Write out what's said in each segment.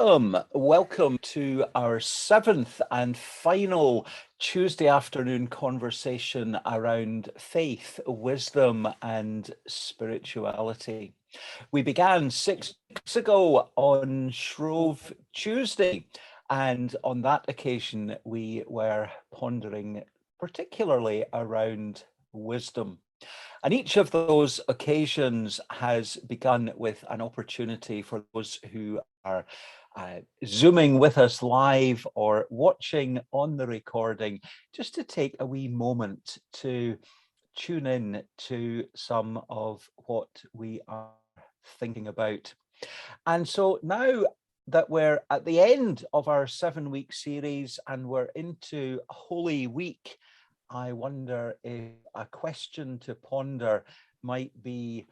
Welcome to our seventh and final Tuesday afternoon conversation around faith, wisdom, and spirituality. We began 6 weeks ago on Shrove Tuesday, and on that occasion, we were pondering particularly around wisdom. And each of those occasions has begun with an opportunity for those who are Zooming with us live or watching on the recording, just to take a wee moment to tune in to some of what we are thinking about. And so now that we're at the end of our 7-week series and we're into Holy Week, I wonder if a question to ponder might be,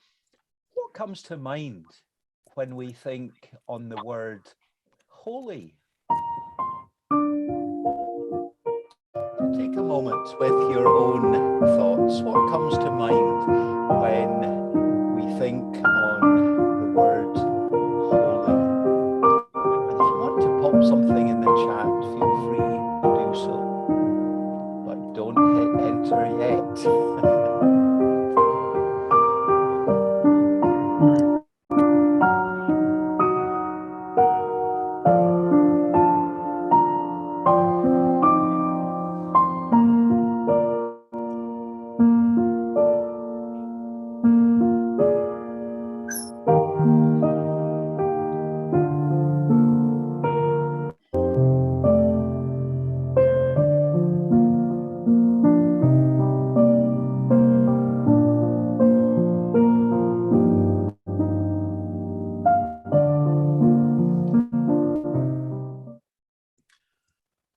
what comes to mind when we think on the word holy? Take a moment with your own thoughts. What comes to mind when we think on the word holy? And if you want to pop something in the chat, feel free to do so. But don't hit enter yet.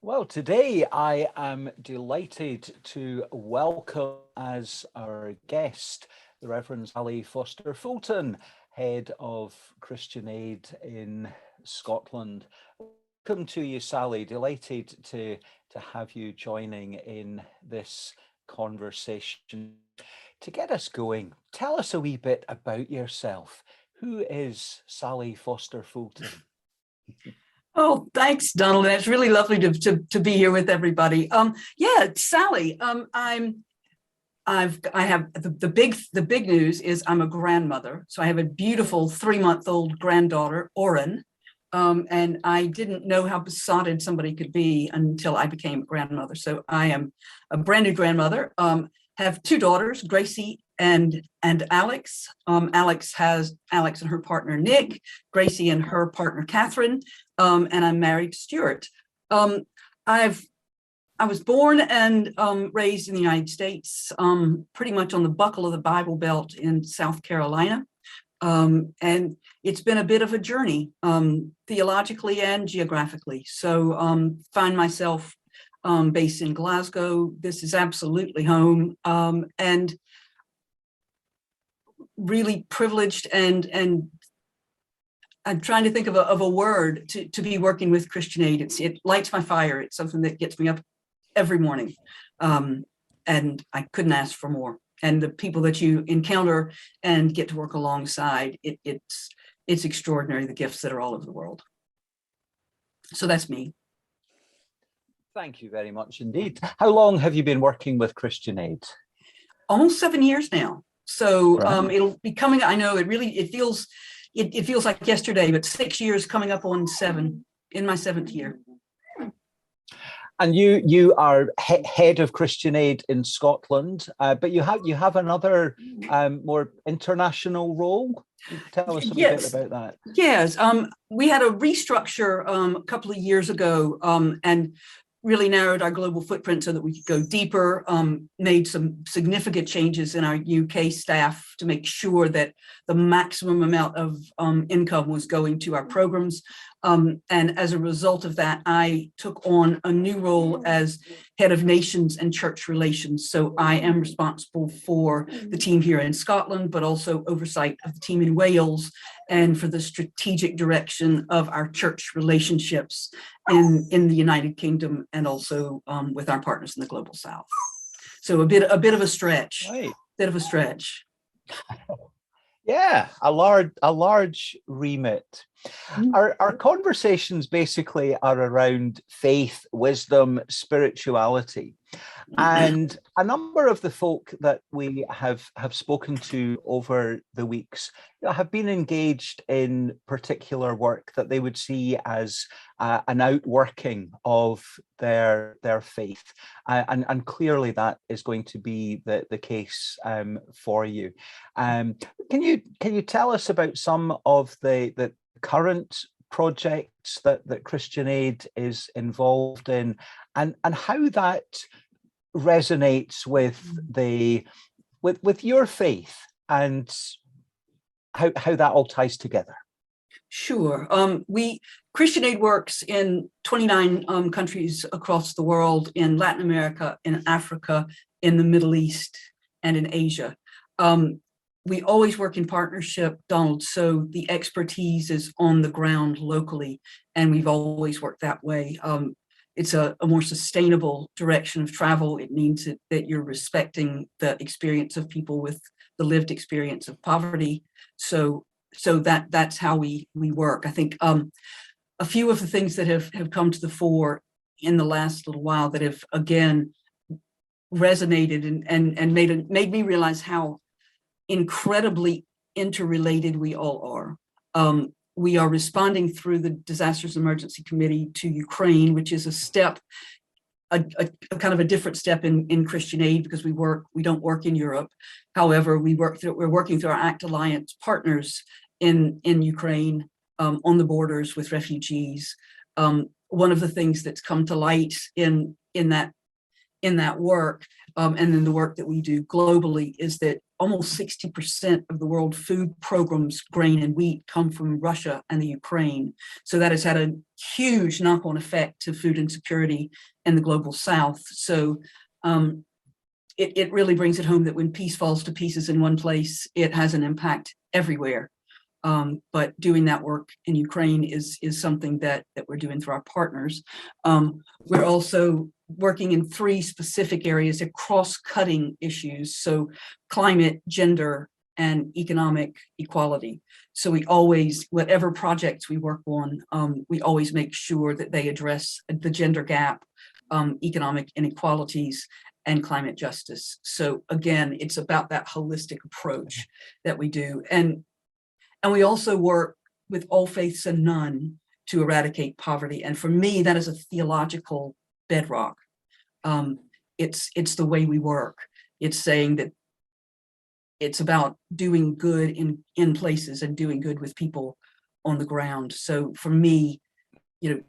Well, today I am delighted to welcome as our guest the Reverend Sally Foster Fulton, Head of Christian Aid in Scotland. Welcome to you, Sally. Delighted to have you joining in this conversation. To get us going, tell us a wee bit about yourself. Who is Sally Foster Fulton? Oh, thanks, Donald. It's really lovely to be here with everybody. Yeah, Sally. I have the big news is I'm a grandmother. So I have a beautiful 3-month-old granddaughter, Oren. And I didn't know how besotted somebody could be until I became a grandmother. So I am a brand new grandmother. Have 2 daughters, Gracie and Alex. Alex and her partner Nick, Gracie and her partner Catherine, and I'm married to Stuart. I was born and raised in the United States, pretty much on the buckle of the Bible Belt in South Carolina. And it's been a bit of a journey, theologically and geographically. So find myself based in Glasgow. This is absolutely home, and really privileged, and I'm trying to think of a word to be working with Christian Aid. It lights my fire. It's something that gets me up every morning, and I couldn't ask for more. And the people that you encounter and get to work alongside, it's extraordinary, the gifts that are all over the world. So that's me. Thank you very much indeed. How long have you been working with Christian Aid? Almost 7 years now. So right. It'll be coming, I know it feels like yesterday, but 6 years coming up on 7, in my 7th year. And you are head of Christian Aid in Scotland, but you have another more international role. Tell us a bit about that. Yes, we had a restructure a couple of years ago, and really narrowed our global footprint so that we could go deeper, made some significant changes in our UK staff to make sure that the maximum amount of income was going to our programs. And as a result of that, I took on a new role as head of nations and church relations. So I am responsible for the team here in Scotland, but also oversight of the team in Wales and for the strategic direction of our church relationships in the United Kingdom and also with our partners in the Global South. So a bit of a stretch, right. Bit of a stretch. Yeah, a large remit. Our conversations basically are around faith, wisdom, spirituality. And a number of the folk that we have spoken to over the weeks have been engaged in particular work that they would see as an outworking of their faith. And clearly that is going to be the case for you. Can you tell us about some of the current projects that Christian Aid is involved in, and how that resonates with with your faith and how that all ties together? Sure. Christian Aid works in 29 countries across the world, in Latin America, in Africa, in the Middle East, and in Asia. We always work in partnership, Donald, so the expertise is on the ground locally, and we've always worked that way. It's a more sustainable direction of travel. It means that you're respecting the experience of people with the lived experience of poverty. So that's how we work. I think a few of the things that have come to the fore in the last little while that have again resonated and made me realize how incredibly interrelated we all are. We are responding through the Disasters Emergency Committee to Ukraine, which is a step, a kind of a different step in Christian Aid, because we don't work in Europe. However, we're working through our ACT Alliance partners in Ukraine, on the borders with refugees. One of the things that's come to light in that work, and in the work that we do globally, is that almost 60% of the world food programs, grain and wheat, come from Russia and the Ukraine. So that has had a huge knock-on effect to food insecurity in the global South. So it really brings it home that when peace falls to pieces in one place, it has an impact everywhere. But doing that work in Ukraine is something that we're doing through our partners. We're also working in 3 specific areas of cross-cutting issues. So climate, gender, and economic equality. So we always, whatever projects we work on, we always make sure that they address the gender gap, economic inequalities, and climate justice. So again, it's about that holistic approach that we do. And we also work with all faiths and none to eradicate poverty. And for me, that is a theological bedrock. It's the way we work. It's saying that it's about doing good in places and doing good with people on the ground. So for me,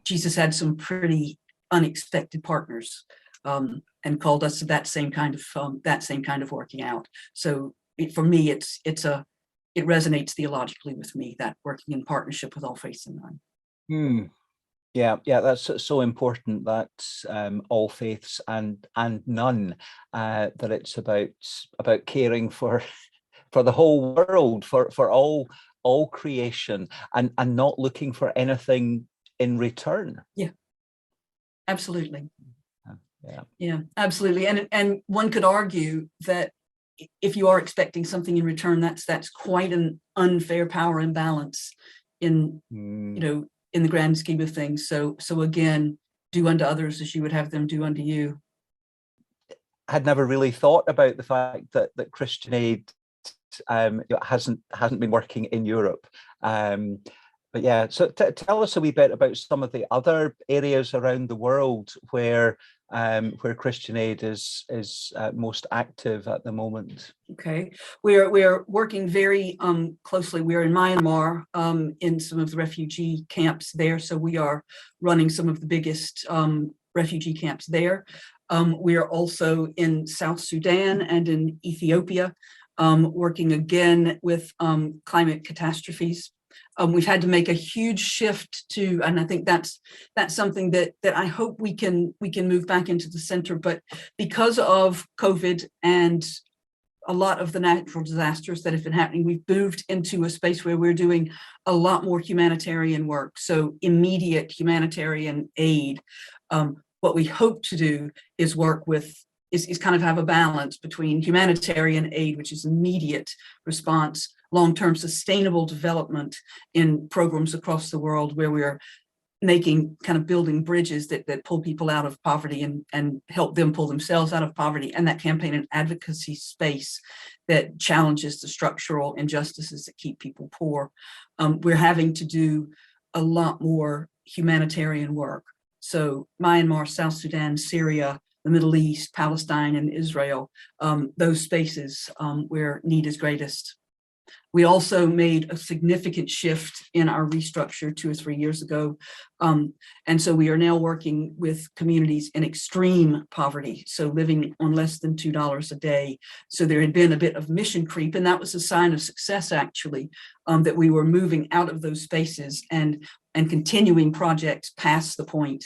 Jesus had some pretty unexpected partners, and called us to that same kind of working out. So for me, it resonates theologically with me, that working in partnership with all faiths and none. Yeah, that's so important, that all faiths and none, that it's about caring for the whole world, for all creation, and not looking for anything in return. Yeah, absolutely. Yeah, absolutely. And one could argue that if you are expecting something in return, that's quite an unfair power imbalance in in the grand scheme of things. So again, do unto others as you would have them do unto you. I had never really thought about the fact that Christian Aid hasn't been working in Europe. But yeah, so tell us a wee bit about some of the other areas around the world where Christian Aid is most active at the moment. Okay, we are working very closely. We're in Myanmar, in some of the refugee camps there. So we are running some of the biggest refugee camps there. We are also in South Sudan and in Ethiopia, working again with climate catastrophes. We've had to make a huge shift to, and I think that's something that I hope we can move back into the center. But because of COVID and a lot of the natural disasters that have been happening, we've moved into a space where we're doing a lot more humanitarian work. So immediate humanitarian aid. What we hope to do is work with is kind of have a balance between humanitarian aid, which is immediate response, long-term sustainable development in programs across the world where we're making kind of building bridges that pull people out of poverty and help them pull themselves out of poverty, and that campaign and advocacy space that challenges the structural injustices that keep people poor. We're having to do a lot more humanitarian work. So Myanmar, South Sudan, Syria, the Middle East, Palestine, and Israel, those spaces where need is greatest. We also made a significant shift in our restructure 2 or 3 years ago. And so we are now working with communities in extreme poverty, so living on less than $2 a day. So there had been a bit of mission creep, and that was a sign of success, actually, that we were moving out of those spaces and continuing projects past the point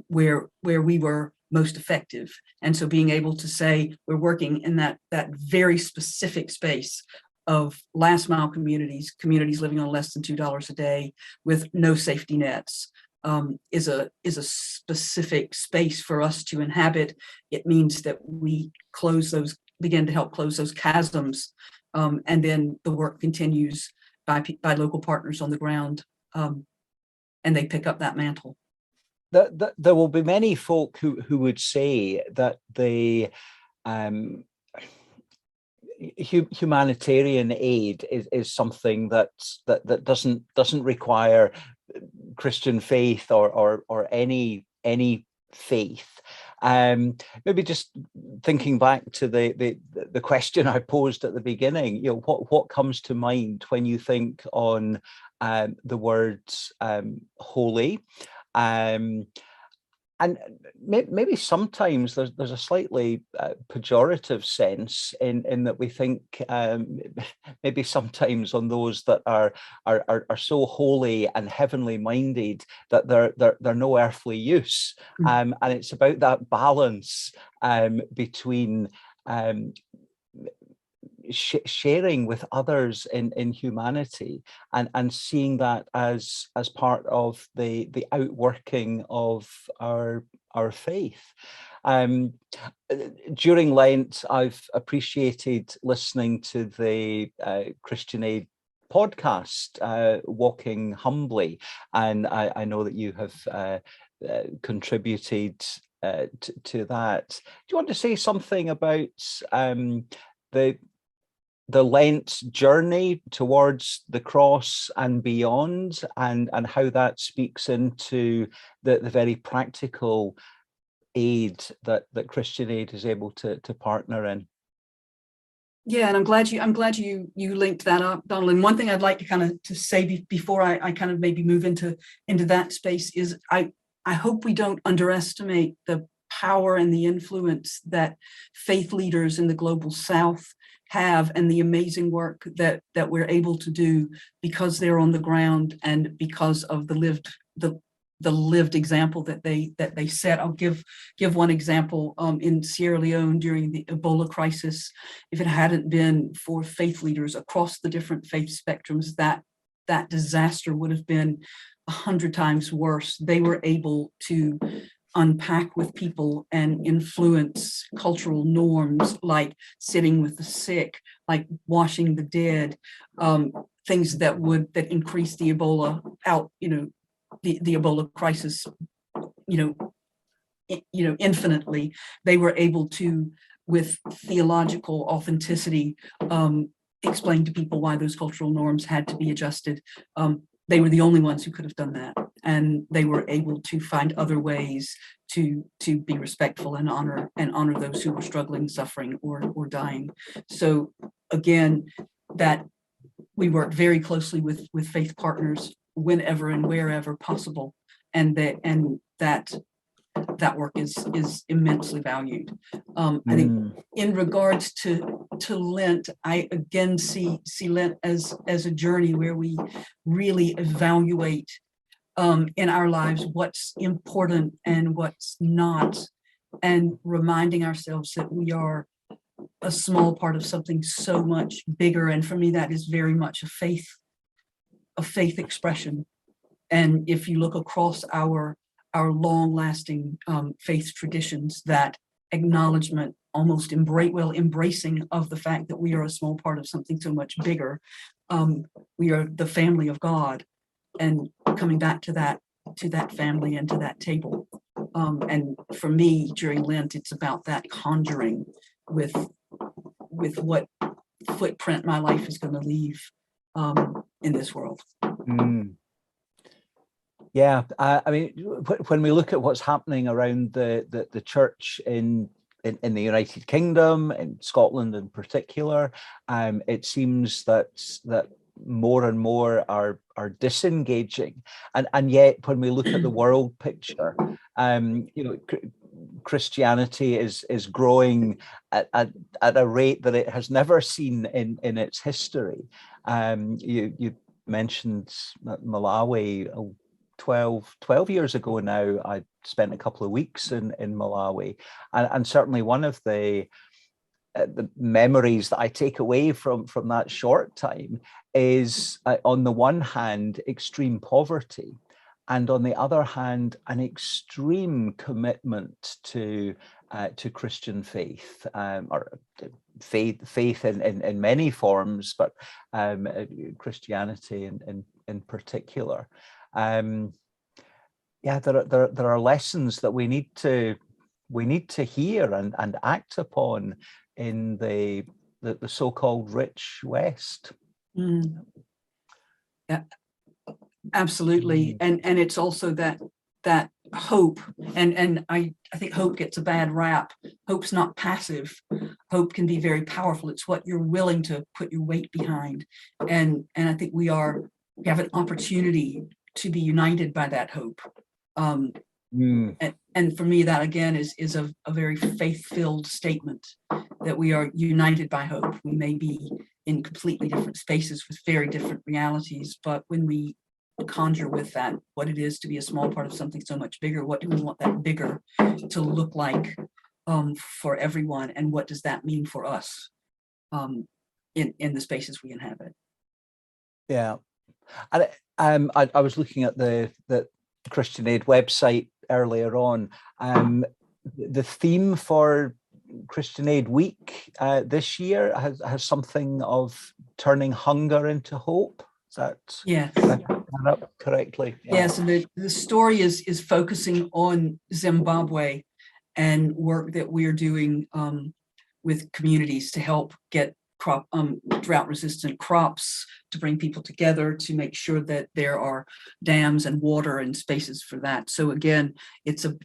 where we were most effective. And so being able to say we're working in that very specific space of last mile communities living on less than $2 a day with no safety nets, is a specific space for us to inhabit. It means that we begin to help close those chasms, and then the work continues by local partners on the ground, and they pick up that mantle. There will be many folk who would say that the humanitarian aid is something that doesn't require Christian faith or any faith. Maybe just thinking back to the question I posed at the beginning, what comes to mind when you think on the words holy? And maybe sometimes there's a slightly pejorative sense in that we think maybe sometimes on those that are so holy and heavenly minded that they're no earthly use, and it's about that balance between sharing with others in humanity and seeing that as part of the outworking of our faith. During Lent, I've appreciated listening to the Christian Aid podcast, Walking Humbly, and I know that you have contributed to that. Do you want to say something about the Lent journey towards the cross and beyond, and how that speaks into the very practical aid that Christian Aid is able to partner in? Yeah, and I'm glad you linked that up, Donald. And one thing I'd like to kind of to say before I kind of maybe move into that space is I hope we don't underestimate the power and the influence that faith leaders in the global South have, and the amazing work that we're able to do because they're on the ground and because of the lived example that they set. I'll give one example. In Sierra Leone during the Ebola crisis, if it hadn't been for faith leaders across the different faith spectrums, that disaster would have been 100 times worse. They were able to unpack with people and influence cultural norms like sitting with the sick, like washing the dead, things that increase the Ebola the Ebola crisis, infinitely. They were able to, with theological authenticity, explain to people why those cultural norms had to be adjusted. They were the only ones who could have done that, and they were able to find other ways to be respectful and honor those who were struggling, suffering, or dying. So again, that we work very closely with faith partners whenever and wherever possible, and that work is immensely valued. I think in regards to Lent, I again see Lent as a journey where we really evaluate in our lives what's important and what's not, and reminding ourselves that we are a small part of something so much bigger. And for me, that is very much a faith expression. And if you look across our long-lasting faith traditions, that acknowledgement, almost embracing of the fact that we are a small part of something so much bigger. We are the family of God, and coming back to that family and to that table. And for me, during Lent, it's about that conjuring with what footprint my life is going to leave in this world. Yeah, I mean, when we look at what's happening around the church in the United Kingdom, in Scotland in particular, it seems that more and more are disengaging, and yet when we look at the world picture, Christianity is growing at a rate that it has never seen in its history. You mentioned Malawi. 12 years ago now, I spent a couple of weeks in Malawi, and certainly one of the memories that I take away from that short time is, on the one hand, extreme poverty, and on the other hand, an extreme commitment to Christian faith, or faith in many forms, but Christianity in particular. Yeah, there are lessons that we need to hear and act upon in the so-called rich West. Yeah, absolutely. And it's also that hope, and I think hope gets a bad rap. Hope's not passive. Hope can be very powerful. It's what you're willing to put your weight behind, and I think we have an opportunity to be united by that hope. And for me, that again is a very faith-filled statement, that we are united by hope. We may be in completely different spaces with very different realities, but when we conjure with that what it is to be a small part of something so much bigger, what do we want that bigger to look like for everyone, and what does that mean for us in the spaces we inhabit? Yeah. And I was looking at the Christian Aid website earlier on. The theme for Christian Aid Week this year has something of turning hunger into hope. Is that, yeah, that up correctly? Yeah. Yes, and the story is focusing on Zimbabwe and work that we are doing with communities to help get drought-resistant crops, to bring people together, to make sure that there are dams and water and spaces for that. So again, it's a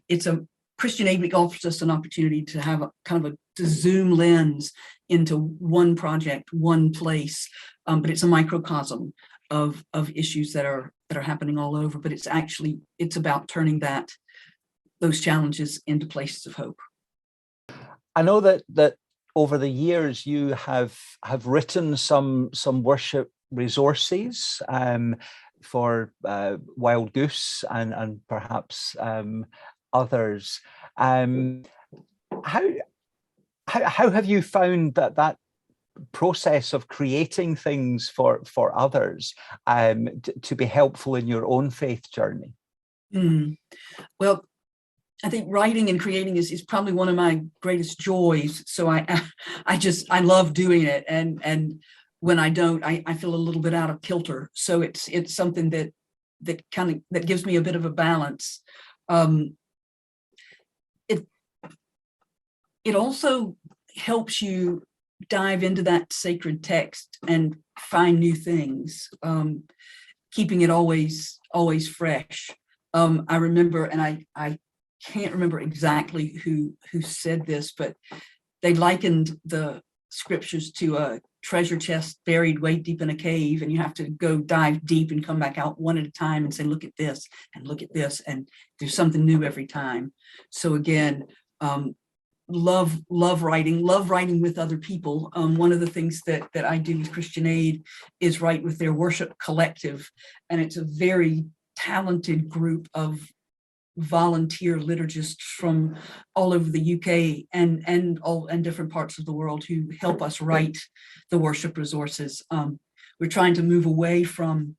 Christian Aid Week offers us an opportunity to have a kind of to zoom lens into one project, one place, but it's a microcosm of issues that are happening all over. But it's about turning those challenges into places of hope. I know that over the years you have written some worship resources for Wild Goose and perhaps others. How have you found that process of creating things for others to be helpful in your own faith journey? Well, I think writing and creating is probably one of my greatest joys. So I love doing it, and when I don't, I feel a little bit out of kilter. So it's something that gives me a bit of a balance. It also helps you dive into that sacred text and find new things, keeping it always fresh. I remember, and I can't remember exactly who said this, but they likened the scriptures to a treasure chest buried way deep in a cave, and you have to go dive deep and come back out one at a time and say, look at this and look at this, and there's something new every time. So again, love writing with other people. One of the things that I do with Christian Aid is write with their worship collective, and it's a very talented group of volunteer liturgists from all over the UK and different parts of the world who help us write the worship resources. We're trying to move away from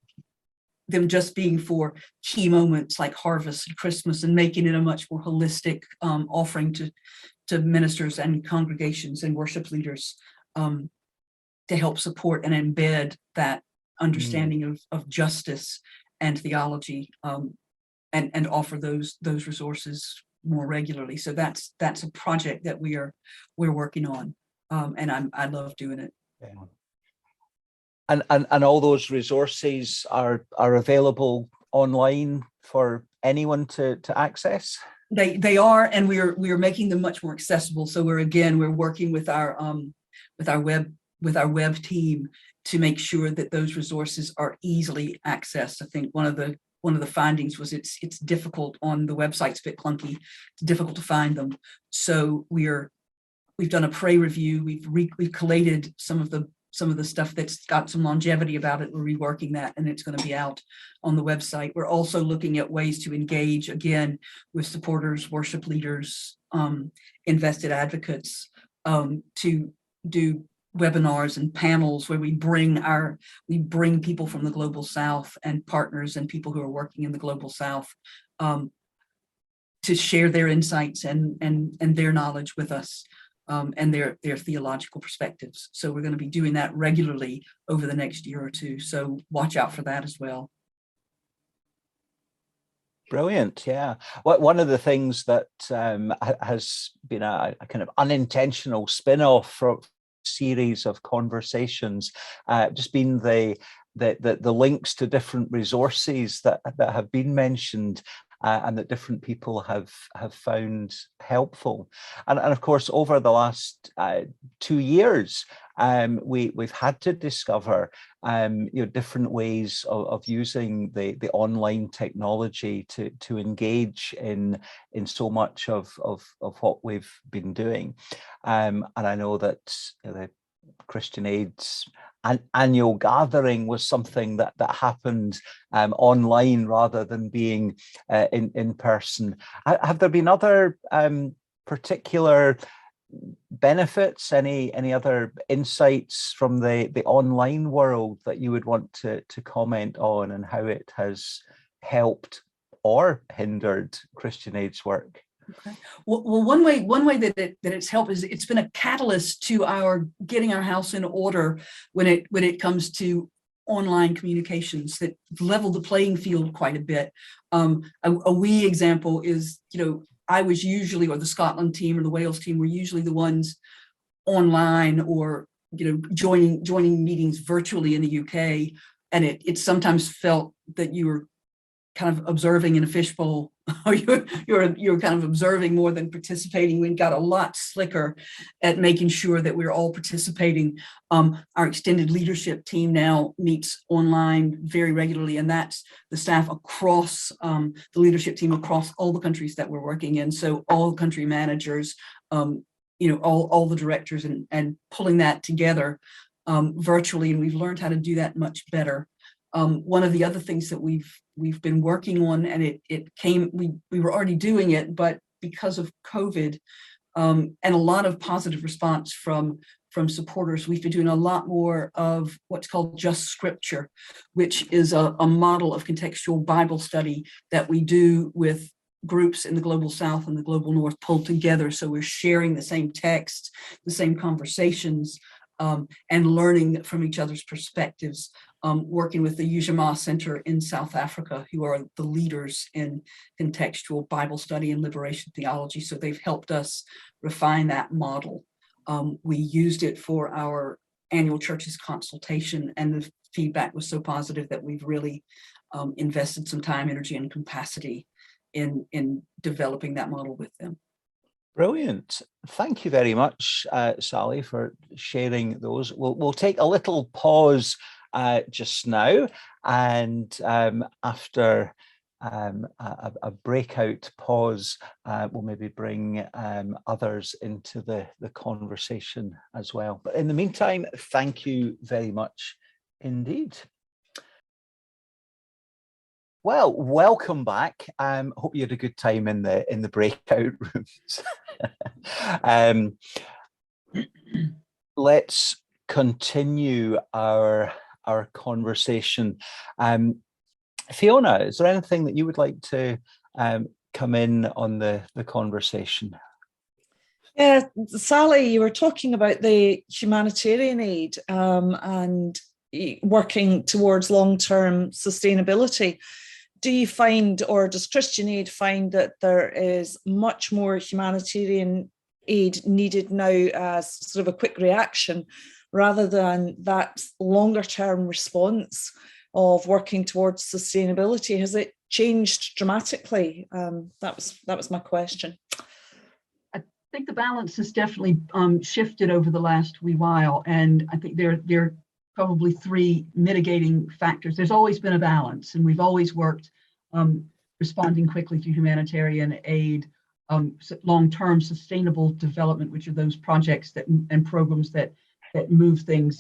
them just being for key moments like harvest and Christmas, and making it a much more holistic offering ministers and congregations and worship leaders to help support and embed that understanding of justice and theology, and offer those resources more regularly. So that's a project that we're working on, and I love doing it. Yeah. And all those resources are available online for anyone to access? They are, and we are making them much more accessible. So we're working with our web team to make sure that those resources are easily accessed. I think one of the findings was it's difficult on the website's a bit clunky. It's difficult to find them. So we've done a pre-review. We've collated some of the stuff that's got some longevity about it. We're reworking that, and it's going to be out on the website. We're also looking at ways to engage again with supporters, worship leaders, invested advocates, to do webinars and panels where we bring people from the global South and partners and people who are working in the global South, to share their insights and their knowledge with us, and their theological perspectives. So we're going to be doing that regularly over the next year or two. So watch out for that as well. Brilliant. Yeah. One of the things that has been a kind of unintentional spin-off from series of conversations, just been the links to different resources that have been mentioned, and that different people have found helpful. And of course, over the last 2 years, we've had to discover different ways of using the online technology to engage in so much of what we've been doing. And I know that the Christian Aid's annual gathering was something that happened online rather than being in person. Have there been other particular benefits, any other insights from the online world that you would want to comment on, and how it has helped or hindered Christian Aid's work? Okay. Well, one way that it's helped is it's been a catalyst to our getting our house in order when it comes to online communications, that leveled the playing field quite a bit. A wee example is, I was usually, or the Scotland team or the Wales team were usually the ones online, or joining meetings virtually in the UK, and it sometimes felt that you were kind of observing in a fishbowl, or you're kind of observing more than participating. We got a lot slicker at making sure that we're all participating. Our extended leadership team now meets online very regularly, and that's the staff across the leadership team across all the countries that we're working in. So all country managers, all the directors, and pulling that together virtually, and we've learned how to do that much better. One of the other things that we've been working on, and we were already doing it, but because of COVID, and a lot of positive response from supporters, we've been doing a lot more of what's called Just Scripture, which is a model of contextual Bible study that we do with groups in the global South and the global North pulled together. So we're sharing the same text, the same conversations, and learning from each other's perspectives. Working with the Ujamaa Center in South Africa, who are the leaders in contextual Bible study and liberation theology. So they've helped us refine that model. We used it for our annual churches consultation, and the feedback was so positive that we've really invested some time, energy, and capacity in developing that model with them. Brilliant. Thank you very much, Sally, for sharing those. We'll take a little pause just now, and after a breakout pause, we'll maybe bring others into the conversation as well. But in the meantime, thank you very much indeed. Well, welcome back. Hope you had a good time in the breakout rooms. Let's continue our conversation. Fiona, is there anything that you would like to come in on the conversation? Yeah, Sally, you were talking about the humanitarian aid and working towards long-term sustainability. Do you find, or does Christian Aid find that there is much more humanitarian aid needed now as sort of a quick reaction rather than that longer term response of working towards sustainability? Has it changed dramatically? That was my question. I think the balance has definitely shifted over the last wee while, and I think there are probably three mitigating factors. There's always been a balance, and we've always worked responding quickly to humanitarian aid, long-term sustainable development, which are those projects that and programs that move things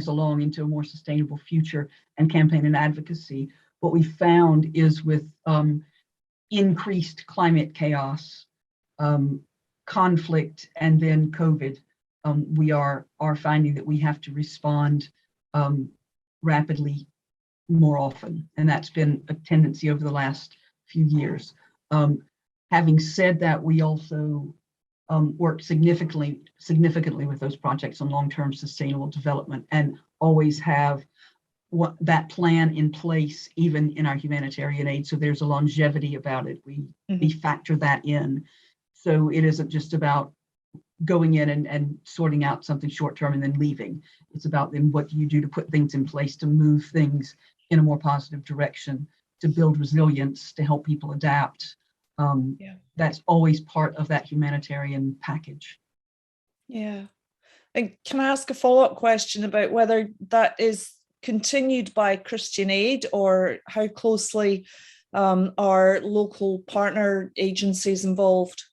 along into a more sustainable future, and campaign and advocacy. What we found is with increased climate chaos, conflict, and then COVID, we are finding that we have to respond rapidly more often, and that's been a tendency over the last few years. Having said that, we also work significantly with those projects on long-term sustainable development, and always have that plan in place even in our humanitarian aid. So there's a longevity about it. We factor that in. So it isn't just about going in and sorting out something short term and then leaving. It's about then what do you do to put things in place to move things in a more positive direction, to build resilience, to help people adapt. That's always part of that humanitarian package. Yeah. And can I ask a follow-up question about whether that is continued by Christian Aid, or how closely are local partner agencies involved?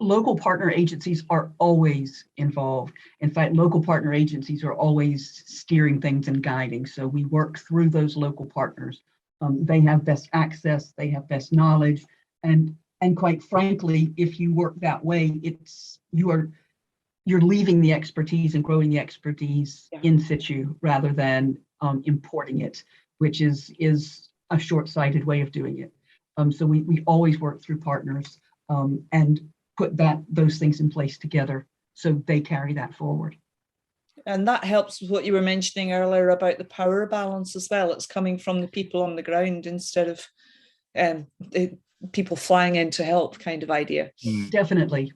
Local partner agencies are always involved. In fact, local partner agencies are always steering things and guiding. So we work through those local partners. They have best access, they have best knowledge, and quite frankly, if you work that way, you're leaving the expertise and growing the expertise in situ rather than importing it, which is a short-sighted way of doing it. So we always work through partners and put those things in place together so they carry that forward. And that helps with what you were mentioning earlier about the power balance as well. It's coming from the people on the ground instead of the people flying in to help kind of idea. Definitely.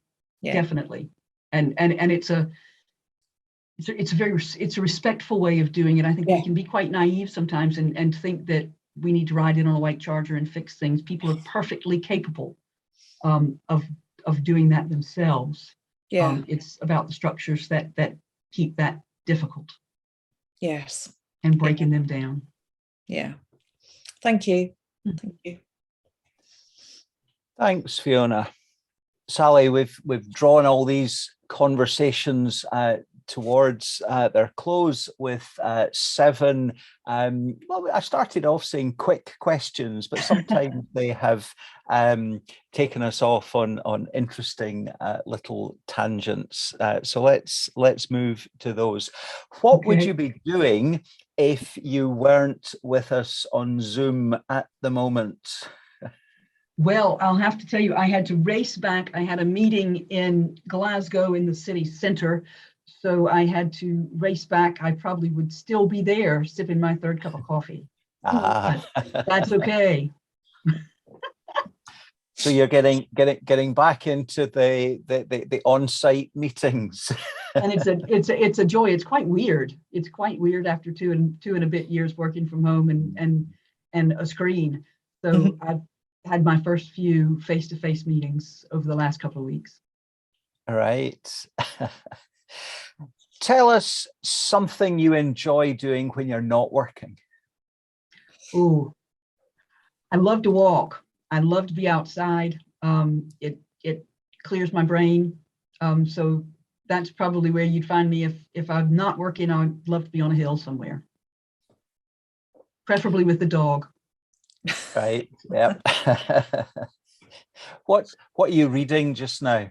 And it's a respectful way of doing it. I think we can be quite naive sometimes and think that we need to ride in on a white charger and fix things. People are perfectly capable of doing that themselves. It's about the structures that keep that difficult. Yes. And breaking them down. Yeah. Thank you. Thank you. Thanks, Fiona. Sally, we've drawn all these conversations towards their close with 7. Well, I started off saying quick questions, but sometimes they have taken us off on interesting little tangents. So let's move to those. What would you be doing if you weren't with us on Zoom at the moment? Well, I'll have to tell you, I had to race back. I had a meeting in Glasgow in the city centre, so I had to race back. I probably would still be there sipping my 3rd cup of coffee. But that's okay. So you're getting back into the on-site meetings. And it's a joy. It's quite weird. It's quite weird after two and a bit years working from home and a screen. So I've had my first few face-to-face meetings over the last couple of weeks. All right. Tell us something you enjoy doing when you're not working. Oh, I love to walk. I love to be outside. It clears my brain. So that's probably where you'd find me if I'm not working. I'd love to be on a hill somewhere, preferably with the dog. Right. Yep. What are you reading just now?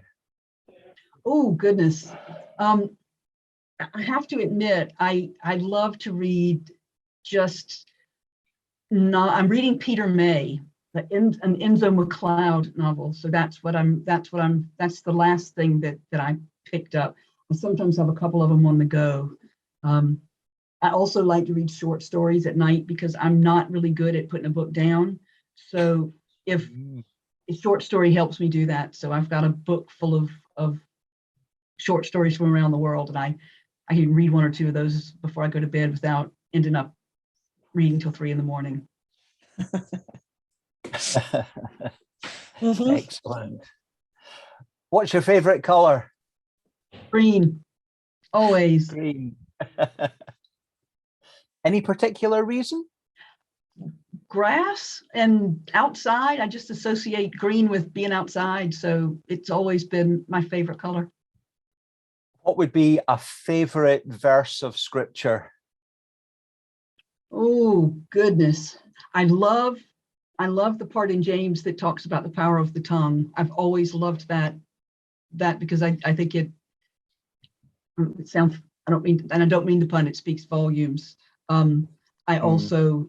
Oh goodness. I have to admit, I love to read I'm reading Peter May, an Enzo McCloud novel. So that's the last thing that I picked up. I sometimes have a couple of them on the go. I also like to read short stories at night because I'm not really good at putting a book down. So if a short story helps me do that. So I've got a book full of short stories from around the world, and I can read one or two of those before I go to bed without ending up reading till 3 a.m. Excellent. What's your favorite color? Green, always. Green. Any particular reason? Grass and outside. I just associate green with being outside, so it's always been my favorite color. What would be a favorite verse of scripture? Oh goodness, I love the part in James that talks about the power of the tongue. I've always loved that because I think it sounds, I don't mean the pun, it speaks volumes. I also,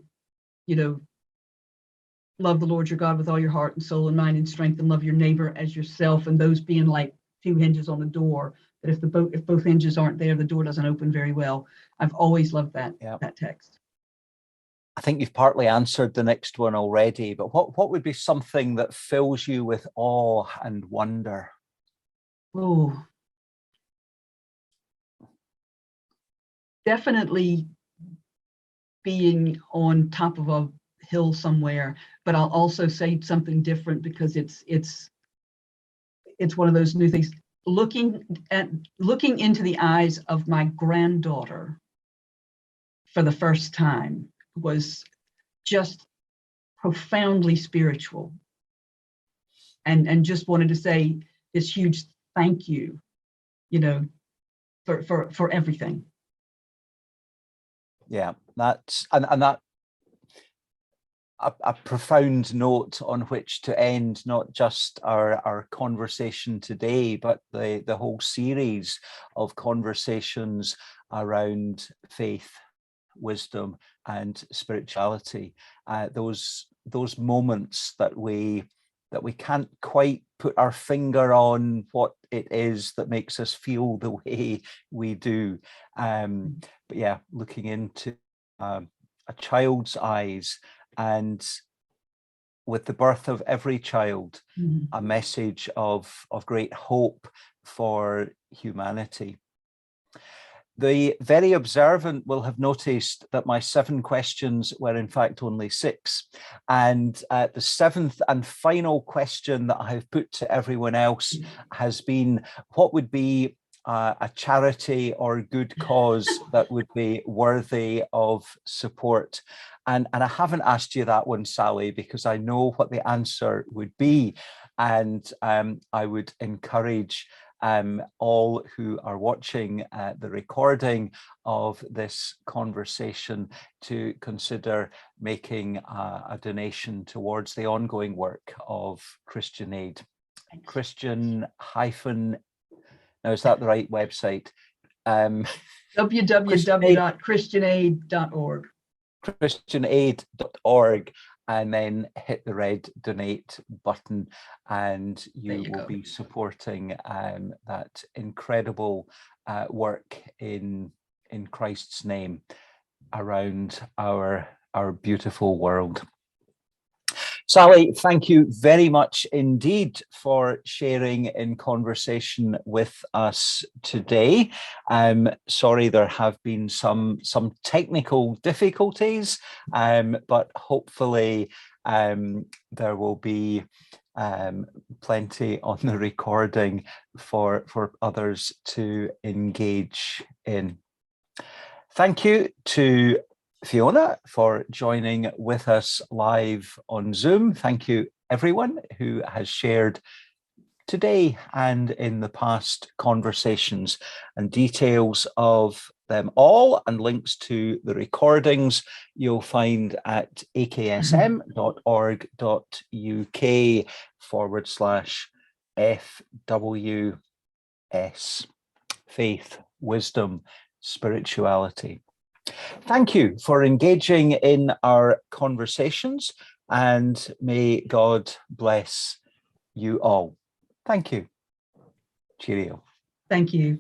love the Lord your God with all your heart and soul and mind and strength, and love your neighbor as yourself, and those being like two hinges on the door. But if both hinges aren't there, the door doesn't open very well. I've always loved that text. I think you've partly answered the next one already, but what would be something that fills you with awe and wonder? Oh, definitely being on top of a hill somewhere, but I'll also say something different because it's one of those new things. Looking into the eyes of my granddaughter for the first time was just profoundly spiritual, and just wanted to say this huge thank you, for everything. Yeah, that's and that a profound note on which to end not just our conversation today, but the whole series of conversations around faith, wisdom, and spirituality. Those moments that we can't quite put our finger on what it is that makes us feel the way we do. But yeah, looking into a child's eyes, and with the birth of every child, a message of great hope for humanity. The very observant will have noticed that my 7 questions were in fact only 6. And the 7th and final question that I have put to everyone else has been, what would be a charity or good cause that would be worthy of support? And I haven't asked you that one, Sally, because I know what the answer would be. And I would encourage all who are watching the recording of this conversation to consider making a donation towards the ongoing work of Christian Aid. Now, is that the right website? www.christianaid.org. christianaid.org, and then hit the red donate button, and you will be supporting that incredible work in Christ's name around our beautiful world. Sally, thank you very much indeed for sharing in conversation with us today. Sorry, there have been some technical difficulties, but hopefully there will be plenty on the recording for others to engage in. Thank you to Fiona for joining with us live on Zoom. Thank you everyone who has shared today and in the past conversations, and details of them all and links to the recordings you'll find at aksm.org.uk/FWS, faith, wisdom, spirituality. Thank you for engaging in our conversations. and may God bless you all. Thank you. Cheerio. Thank you.